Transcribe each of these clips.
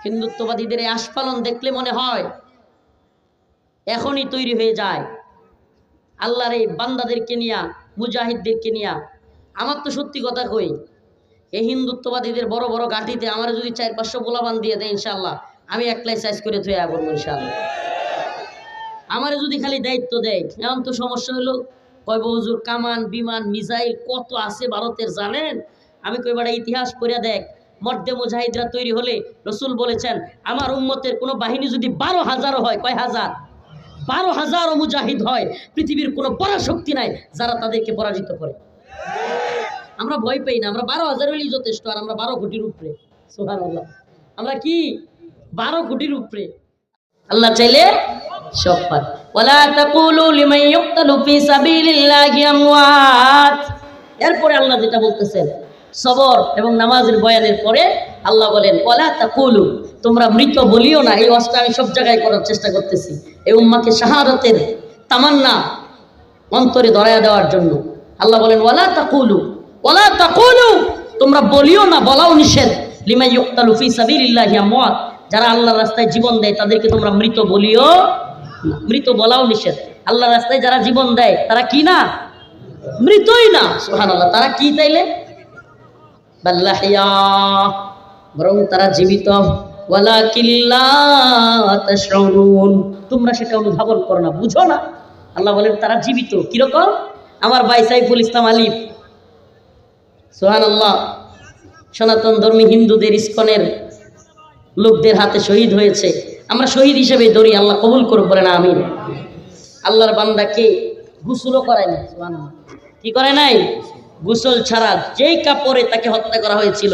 হিন্দুত্ববাদীদের এই আস্ফালন দেখলে মনে হয় এখনই তৈরি হয়ে যায় আল্লাহর এই বান্দাদেরকে নিয়া, মুজাহিদদেরকে নিয়া। আমার তো সত্যি কথা কই, এই হিন্দুত্ববাদীদের বড় বড় গাঠিতে আমার যদি 4-500 গোলাবান দিয়ে দেয় ইনশাআল্লাহ আমি একলাই সাইজ করে থুয়ে আবরব ইনশাআল্লাহ। আমারে যদি খালি দায়িত্ব দেয়। এমন তো সমস্যা হলো, কয় হুজুর কামান বিমান মিসাইল কত আছে ভারতের জানেন? আমি কই বেটা ইতিহাস পড়ে দেখ, মর্দে মুজাহিদরা তৈরি হলে রসুল বলেছেন আমার উম্মতের কোনো বাহিনী যদি 12,000 হয়, কয় হাজার, 12,000 মুজাহিদ হয়, পৃথিবীর কোনো পরাশক্তি নাই যারা তাদেরকে পরাজিত করে। আমরা ভয় পাই না, আমরা 12,000 হলেই যথেষ্ট। আর আমরা 12 কোটির উপরে, সুবহানাল্লাহ। আমরা কি 12 কোটির উপরে? আল্লাহ চাইলে সব পারে। ওয়ালা তাকুলু লিমান ইউকতালু ফি সাবিলিল্লাহি আমওয়াত। এরপরে আল্লাহ যেটা বলতেছেন সবর এবং নামাজের বয়ানের পরে আল্লাহ বলেন ওয়ালা তাকুলু, তোমরা মৃত বলিও না। এই ওয়াজটা আমি সব জায়গায় করার চেষ্টা করতেছি, এই উম্মাহকে শাহাদাতের তামান্না অন্তরে ধরায়া দেওয়ার জন্য। আল্লাহ বলেন ওয়ালা তাকুলু, ওয়ালা তাকুলু, তোমরা বলিও না, বলাও নিষেধ, লিমান ইউকতালু ফি সাবিলিল্লাহি আমওয়াত, যারা আল্লাহর রাস্তায় জীবন দেয় তাদেরকে তোমরা মৃত বলিও না। মৃত বলাও নিষেধ। আল্লাহর রাস্তায় যারা জীবন দেয় তারা কি না? মৃতই না। সুবহানাল্লাহ। তারা কি তাইলে? বাল্লাহিয়া, বরং তারা জীবিত। ওয়ালাকিন লা তাশউরুন, তোমরা সেটা অনুধাবন করো না, বুঝো না। আল্লাহ বলেন তারা জীবিত। কিরকম? আমার ভাই সাইফুল ইসলাম আলিফ, সুবহানাল্লাহ, সনাতন ধর্মী হিন্দুদের ইসকনের লোকদের হাতে শহীদ হয়েছে। আমরা শহীদ হিসেবে ধরি, আল্লাহ কবুল করুক, বলেন আমিন। আল্লাহর বান্দাকে গোসলও করায় নাই, সুবহানাল্লাহ। কি করে নাই? গোসল ছাড়া যেই কাপড়ে তাকে হত্যা করা হয়েছিল,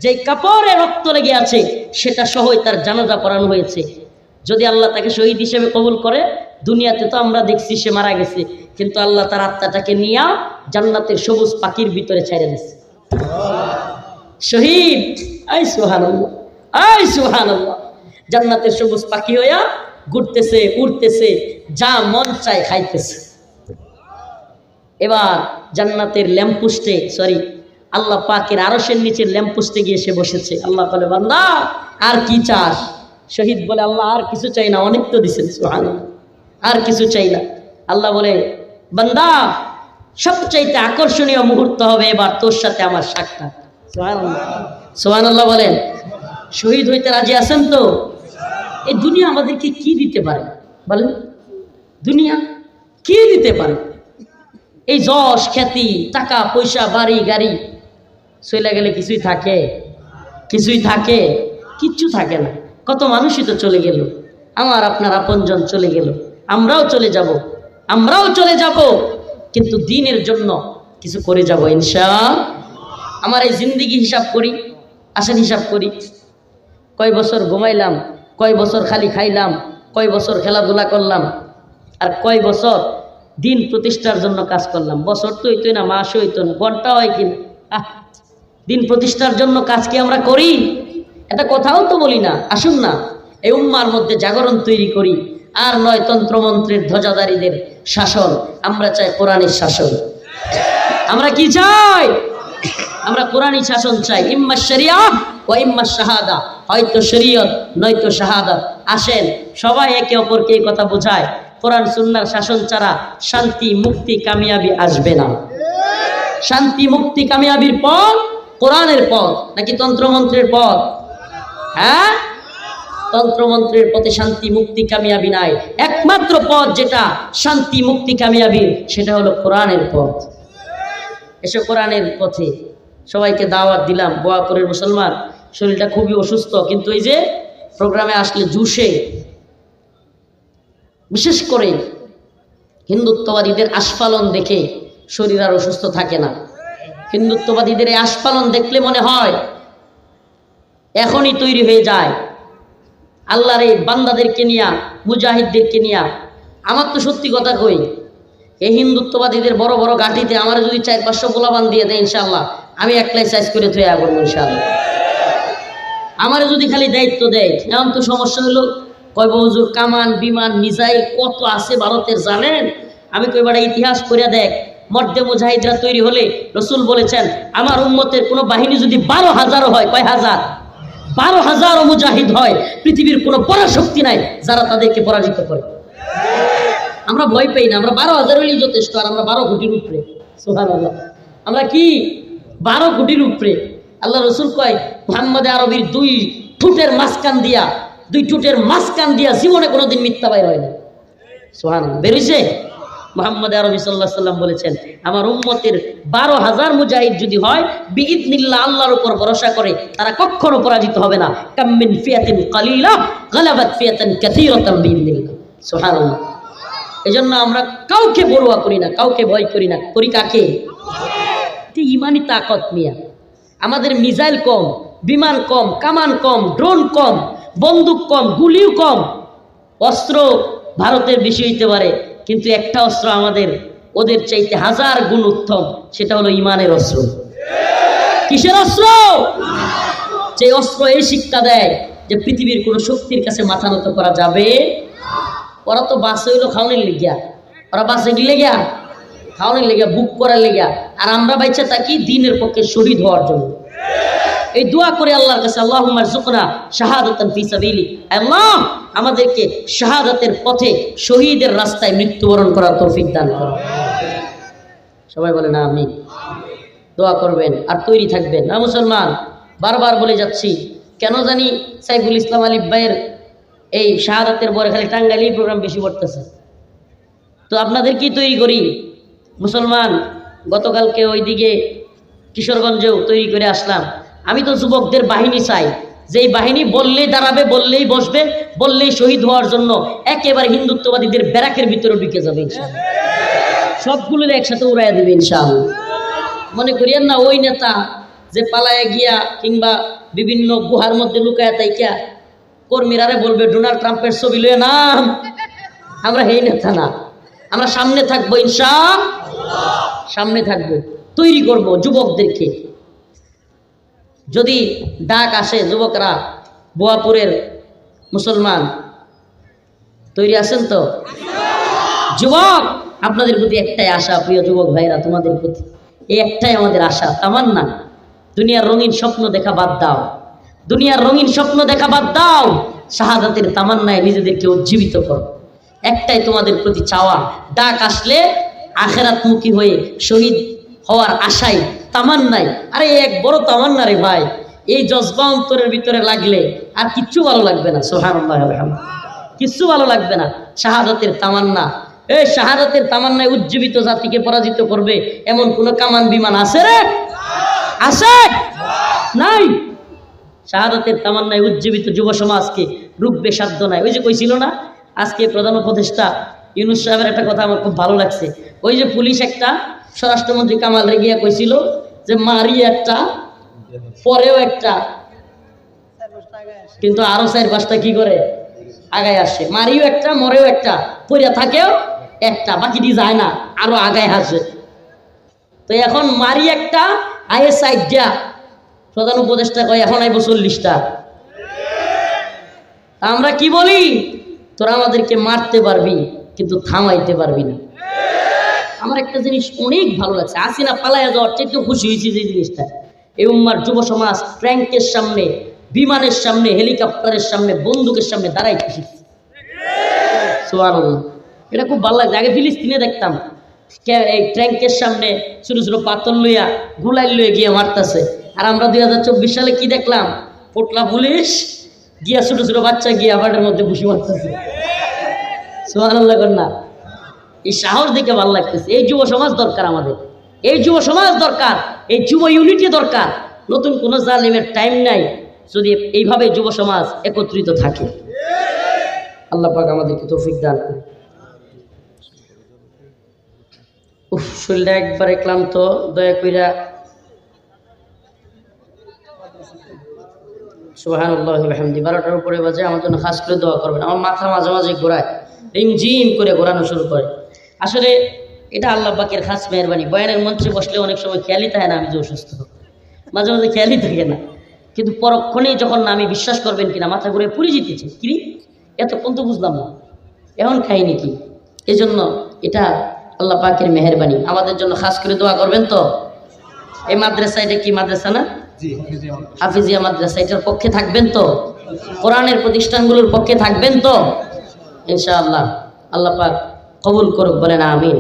যেই কাপড়ে রক্ত লেগে আছে সেটা সহই তার জানাজা পড়ানো হয়েছে। যদি আল্লাহ তাকে শহীদ হিসেবে কবুল করে, দুনিয়াতে তো আমরা দেখছি সে মারা গেছে, কিন্তু আল্লাহ তার আত্মাটাকে নিয়ে জান্নাতের সবুজ পাখির ভিতরে ছেড়ে দিয়েছে। শহীদ, আই সুবহানাল্লাহ, আই সুবহানাল্লাহ, জান্নাতের সবুজ পাখি হইয়া ঘুরতেছে, উড়তেছে, যা মন চায় খাইতেছে। এবার জান্নাতের ল্যাম্পপোস্টে, আল্লাহ পাকের আরশের নিচের ল্যাম্পপোস্টে গিয়ে সে বসেছে। আল্লাহ বলে বান্দা আর কি চাস? শহীদ বলে আল্লাহ আর কিছু চাই না, অনেক তো দিছেন, সুবহানাল্লাহ, আর কিছু চাই না। আল্লাহ বলে বান্দা সবচাইতে আকর্ষণীয় মুহূর্ত হবে এবার তোর সাথে আমার সাক্ষাৎ। সুবহানাল্লাহ, সুবহানাল্লাহ বলেন। শহীদ হইতে রাজি আছেন তো? এই দুনিয়া আমাদেরকে কি দিতে পারে বলেন? দুনিয়া কি দিতে পারে? এই যশ খ্যাতি, টাকা পয়সা, বাড়ি গাড়ি চলে গেলে কিছুই থাকে? কিছুই থাকে? কিচ্ছু থাকে না। কত মানুষই তো চলে গেল, আমার আপনার আপনজন চলে গেল, আমরাও চলে যাব, আমরাও চলে যাব, কিন্তু দ্বীনের জন্য কিছু করে যাব ইনশাআল্লাহ। আমার এই জিন্দেগি হিসাব করি, আসেন হিসাব করি, কয় বছর ঘুমাইলাম, কয় বছর খালি খাইলাম, কয় বছর খেলাধুলা করলাম, আর কয় বছর দিন প্রতিষ্ঠার জন্য কাজ করলাম। বছর তো হইতোই না, মাস হইতো না, ঘন্টা হয় কিনা। দিন প্রতিষ্ঠার জন্য কাজ কি আমরা করি? এটা কথাও তো বলি না। আসুন না এই উম্মার মধ্যে জাগরণ তৈরি করি। আর নয় তন্ত্রমন্ত্রের ধ্বজাধারীদের শাসন, আমরা চাই কোরআনের শাসন। আমরা কি চাই? আমরা কোরআনী শাসন চাই। ইম্মা শরিয়া ও ইম্মা শাহাদা, হয়তো শরীয়ত নয়তো শাহাদাত। আসেন সবাই একে অপরকে এই কথা বোঝায়, কোরআন সুন্নাহর শাসন ছাড়া শান্তি মুক্তি কামিয়াবি আসবে না। শান্তি মুক্তি কামিয়াবির পথ কোরআনের পথ নাকি তন্ত্রমন্ত্রের পথ? হ্যাঁ, তন্ত্রমন্ত্রের পথে শান্তি মুক্তি কামিয়াবি নাই। একমাত্র পথ যেটা শান্তি মুক্তি কামিয়াবির, সেটা হলো কোরআনের পথ। এসব কোরআনের পথে সবাইকে দাওয়াত দিলাম। বোয়াপুরের মুসলমান, শরীরটা খুবই অসুস্থ, কিন্তু এই যে প্রোগ্রামে আসলে জুসে, বিশেষ করে হিন্দুত্ববাদীদের আস্ফালন দেখে শরীর আর অসুস্থ থাকে না। হিন্দুত্ববাদীদের এই আস্ফালন দেখলে মনে হয় এখনই তৈরি হয়ে যায় আল্লাহর এই বান্দাদেরকে নিয়া, মুজাহিদদেরকে নিয়া। আমার তো সত্যি কথা কই, এই হিন্দুত্ববাদীদের বড় বড় গাঠিতে আমার যদি 4-500 গোলাবান দিয়ে দেয় ইনশাআল্লাহ আমি একলাই সাইজ করে থুয়ে আবরব ইনশাআল্লাহ। আমার যদি খালি দায়িত্ব দেয়। এমন তো সমস্যা হলো, কয় হুজুর কামান বিমান মিসাইল কত আছে ভারতের জানেন? আমি কই বেটা ইতিহাস পড়ে দেখ, মর্দে মুজাহিদরা তৈরি হলে রসুল বলেছেন আমার উম্মতের কোনো বাহিনী যদি 12,000 হয়, কয় হাজার, 12,000 মুজাহিদ হয়, পৃথিবীর কোনো পরাশক্তি নাই যারা তাদেরকে পরাজিত করে। আমরা ভয় পাই না, আমরা 12,000 হলেই যথেষ্ট, আর আমরা 12 কোটির উপরে। সুবহানাল্লাহ, আমরা কি 12 কোটির উপরে। আল্লাহ রসুল কয় মুহাম্মদ আরবির দুই ঠোঁটের মাঝখান দিয়া জীবনে কোনোদিন মিথ্যা বাইর হয় না। সুবহানাল্লাহ, বেরিয়েছে। মুহাম্মদ আরবি সাল্লাল্লাহু আলাইহি সাল্লাম বলেছেন, আমার উম্মতের 12,000 মুজাহিদ যদি হয়, বিইذনিল্লাহ, আল্লাহর উপর ভরসা করে, তারা কখনো পরাজিত হবে না। কাম মিন ফিয়াতিন কালিলা গালাবাত ফিয়াতান কাসীরাতান বিইذনিল্লাহ। সুবহানাল্লাহ। এজন্য আমরা কাউকে বড়ুয়া করি না, কাউকে ভয় করি না। করি কাকে? এটি ইমানি তাকত মিয়া। আমাদের মিসাইল কম, বিমান কম, কামান কম, ড্রোন কম, বন্দুক কম, গুলিও কম, অস্ত্র ভারতের বেশি হইতে পারে, কিন্তু একটা অস্ত্র আমাদের ওদের চাইতে 1000 গুণ উত্তম, সেটা হলো ইমানের অস্ত্র। কিসের অস্ত্র? যে অস্ত্র এই শিক্ষা দেয় যে পৃথিবীর কোনো শক্তির কাছে মাথা নত করা যাবে। ওরা তো বাসে হইলো খাওয়ানোর লেগিয়া, ওরা বাসে গিয়ে লেগিয়া খাওয়ানোর লেগিয়া, বুক করার লেগিয়া, আর আমরা বাইচা থাকি দিনের পক্ষে শহীদ হওয়ার জন্য। এই দোয়া করে আল্লাহর কাছে, আল্লাহুম্মা রযুকনা শাহাদাতান ফি সাবিলি, আল্লাহ আমাদেরকে শাহাদাতের পথে শহীদের রাস্তায় মৃত্যুবরণ করার তৌফিক দান করো। সবাই বলে না আমিন। দোয়া করবেন আর তৈরি থাকবেন। না মুসলমান, বারবার বলে যাচ্ছি, কেন জানি সাইফুল ইসলাম আলিফ ভাইয়ের এই শাহাদাতের পরে খালি টাঙ্গাইলেই প্রোগ্রাম বেশি পড়তেছে। তো আপনাদেরকেই তৈরি করি মুসলমান। গতকালকে ওইদিকে কিশোরগঞ্জেও তৈরি করে আসলাম। আমি তো যুবকদের বাহিনী চাই, যেই বাহিনী বললেই দাঁড়াবে, বললেই বসবে, বললেই শহীদ হওয়ার জন্য একেবারে হিন্দুত্ববাদীদের ব্যারাকের ভিতরে ঢুকে যাবে ইনশাআল্লাহ। সবগুলো একসাথে উড়াইয়া দেবে ইনশাআল্লাহ। মনে করিয়েন না ওই নেতা যে পালায়া গিয়া কিংবা বিভিন্ন গুহার মধ্যে লুকায়া তাইকা কর্মীরারে বলবে ডোনাল্ড ট্রাম্পের ছবি লয়ে নাম। আমরা এই নেতা না, আমরা সামনে থাকবো ইনশাআল্লাহ, সামনে থাকবো, তৈরি করব যুবকদেরকে। যদি ডাক আসে যুবকরা, বোয়াপুরের মুসলমান তৈরি আছেন তো? যুবক, আপনাদের প্রতি একটাই আশা, প্রিয় যুবক ভাইরা, তোমাদের প্রতি এই একটাই আমাদের আশা, তামান্না, দুনিয়ার রঙিন স্বপ্ন দেখা বাদ দাও, দুনিয়ার রঙিন স্বপ্ন দেখা বাদ দাও, শাহাদাতের তামান্নায় নিজেদেরকে উজ্জীবিত করো। একটাই তোমাদের প্রতি চাওয়া, ডাক আসলে আখেরাতমুখী হয়ে শহীদ হওয়ার আশায়, তামান্নাই। আরে এক বড় তামান্না রে ভাই, এই জজবা অন্তরের ভিতরে লাগলে আর কিচ্ছু ভালো লাগবে না। সুবহানাল্লাহ, কিচ্ছু ভালো লাগবে না। শাহাদাতের তামান্না, এই শাহাদাতের তামান্নায় উজ্জীবিত জাতিকে পরাজিত করবে এমন কোন কামান বিমান আছে রে? আছে? নাই। শাহাদাতের তামান্নায় উজ্জীবিত যুব সমাজকে রুখবে সাধ্য নাই। ওই যে কইছিল না আজকে প্রধান উপদেষ্টা ইউনূস সাহেবের একটা কথা আমার খুব ভালো লাগছে। ওই যে পুলিশ একটা স্বরাষ্ট্রমন্ত্রী কামাল রেগিয়া কইছিল যে মারি একটা পরেও একটা, কিন্তু আরো 4-5টা কি করে আগায় আসে। মারিও একটা, মরেও একটা, পড়িয়া থাকেও একটা, বাকিটি যায় না, আরো আগায় আসে। তো এখন মারি একটা, আয়ে 4টা, প্রধান উপদেষ্টা কয় এখন আইব 40টা। আমরা কি বলি? তোরা আমাদেরকে মারতে পারবি কিন্তু থামাইতে পারবি না। আমার একটা জিনিস অনেক ভালো লাগছে, হাসিনা পালাইয়া যাওয়ার চেয়ে খুশি হয়েছি যে জিনিসটা, এই উম্মার যুব সমাজ ট্যাঙ্কের সামনে, বিমানের সামনে, হেলিকপ্টারের সামনে, বন্দুকের সামনে দাঁড়াইতে শিখছে। সুবহানাল্লাহ, এটা খুব ভালো লাগছে। আগে ফিলিস্তিনে দেখতাম এই ট্যাঙ্কের সামনে ছোট ছোট পাথর লইয়া গুলাই লইয়া গিয়ে মারতেছে, আর আমরা 2024 সালে কি দেখলাম? পোটলা পুলিশ গিয়া ছোট ছোট বাচ্চা গিয়া বাড়ির মধ্যে বসে মারতেছে। সুবহানাল্লাহ না? এই সাহস দেখে ভালো লাগতেছে। এই যুব সমাজ দরকার আমাদের, এই যুব সমাজ দরকার, এই যুব ইউনিটি দরকার। নতুন কোন জালিমের টাইম নাই যদি এইভাবে যুব সমাজ একত্রিত থাকে। আল্লাহ পাক আমাদেরকে তৌফিক দান করুন। শরীরটা একবারে ক্লান্ত, দয়া কইরা সুবহানাল্লাহ ওয়া বিহামদিহি 12টার উপরে বাজে, আমার জন্য খাস করে দোয়া করবেন। আমার মাথা মাঝে মাঝে ঘোরায়, রিমঝিম করে ঘোরানো শুরু করে। আসলে এটা আল্লাহ পাকের খাস মেহরবানি। বয়ানের মঞ্চে বসলে অনেক সময় খেয়ালই থাকে না আমি যে অসুস্থ, মাঝে মাঝে খেয়ালই থাকে না, কিন্তু পরক্ষণেই যখন না আমি বিশ্বাস করবেন কিনা মাথা ঘুরে পুরি জিতেছে, কি এতক্ষণ তো বুঝলাম না, এখন খাইনি কি। এজন্য এটা আল্লাহ পাকের মেহরবানি। আমাদের জন্য খাস করে দোয়া করবেন তো। এই মাদ্রাসা, এটা কি মাদ্রাসা না? হাফিজিয়া মাদ্রাসা, এটার পক্ষে থাকবেন তো? কোরআনের প্রতিষ্ঠানগুলোর পক্ষে থাকবেন তো? ইনশাআল্লাহ। আল্লাহ পাক কবুল করুক, বলেন আমিন।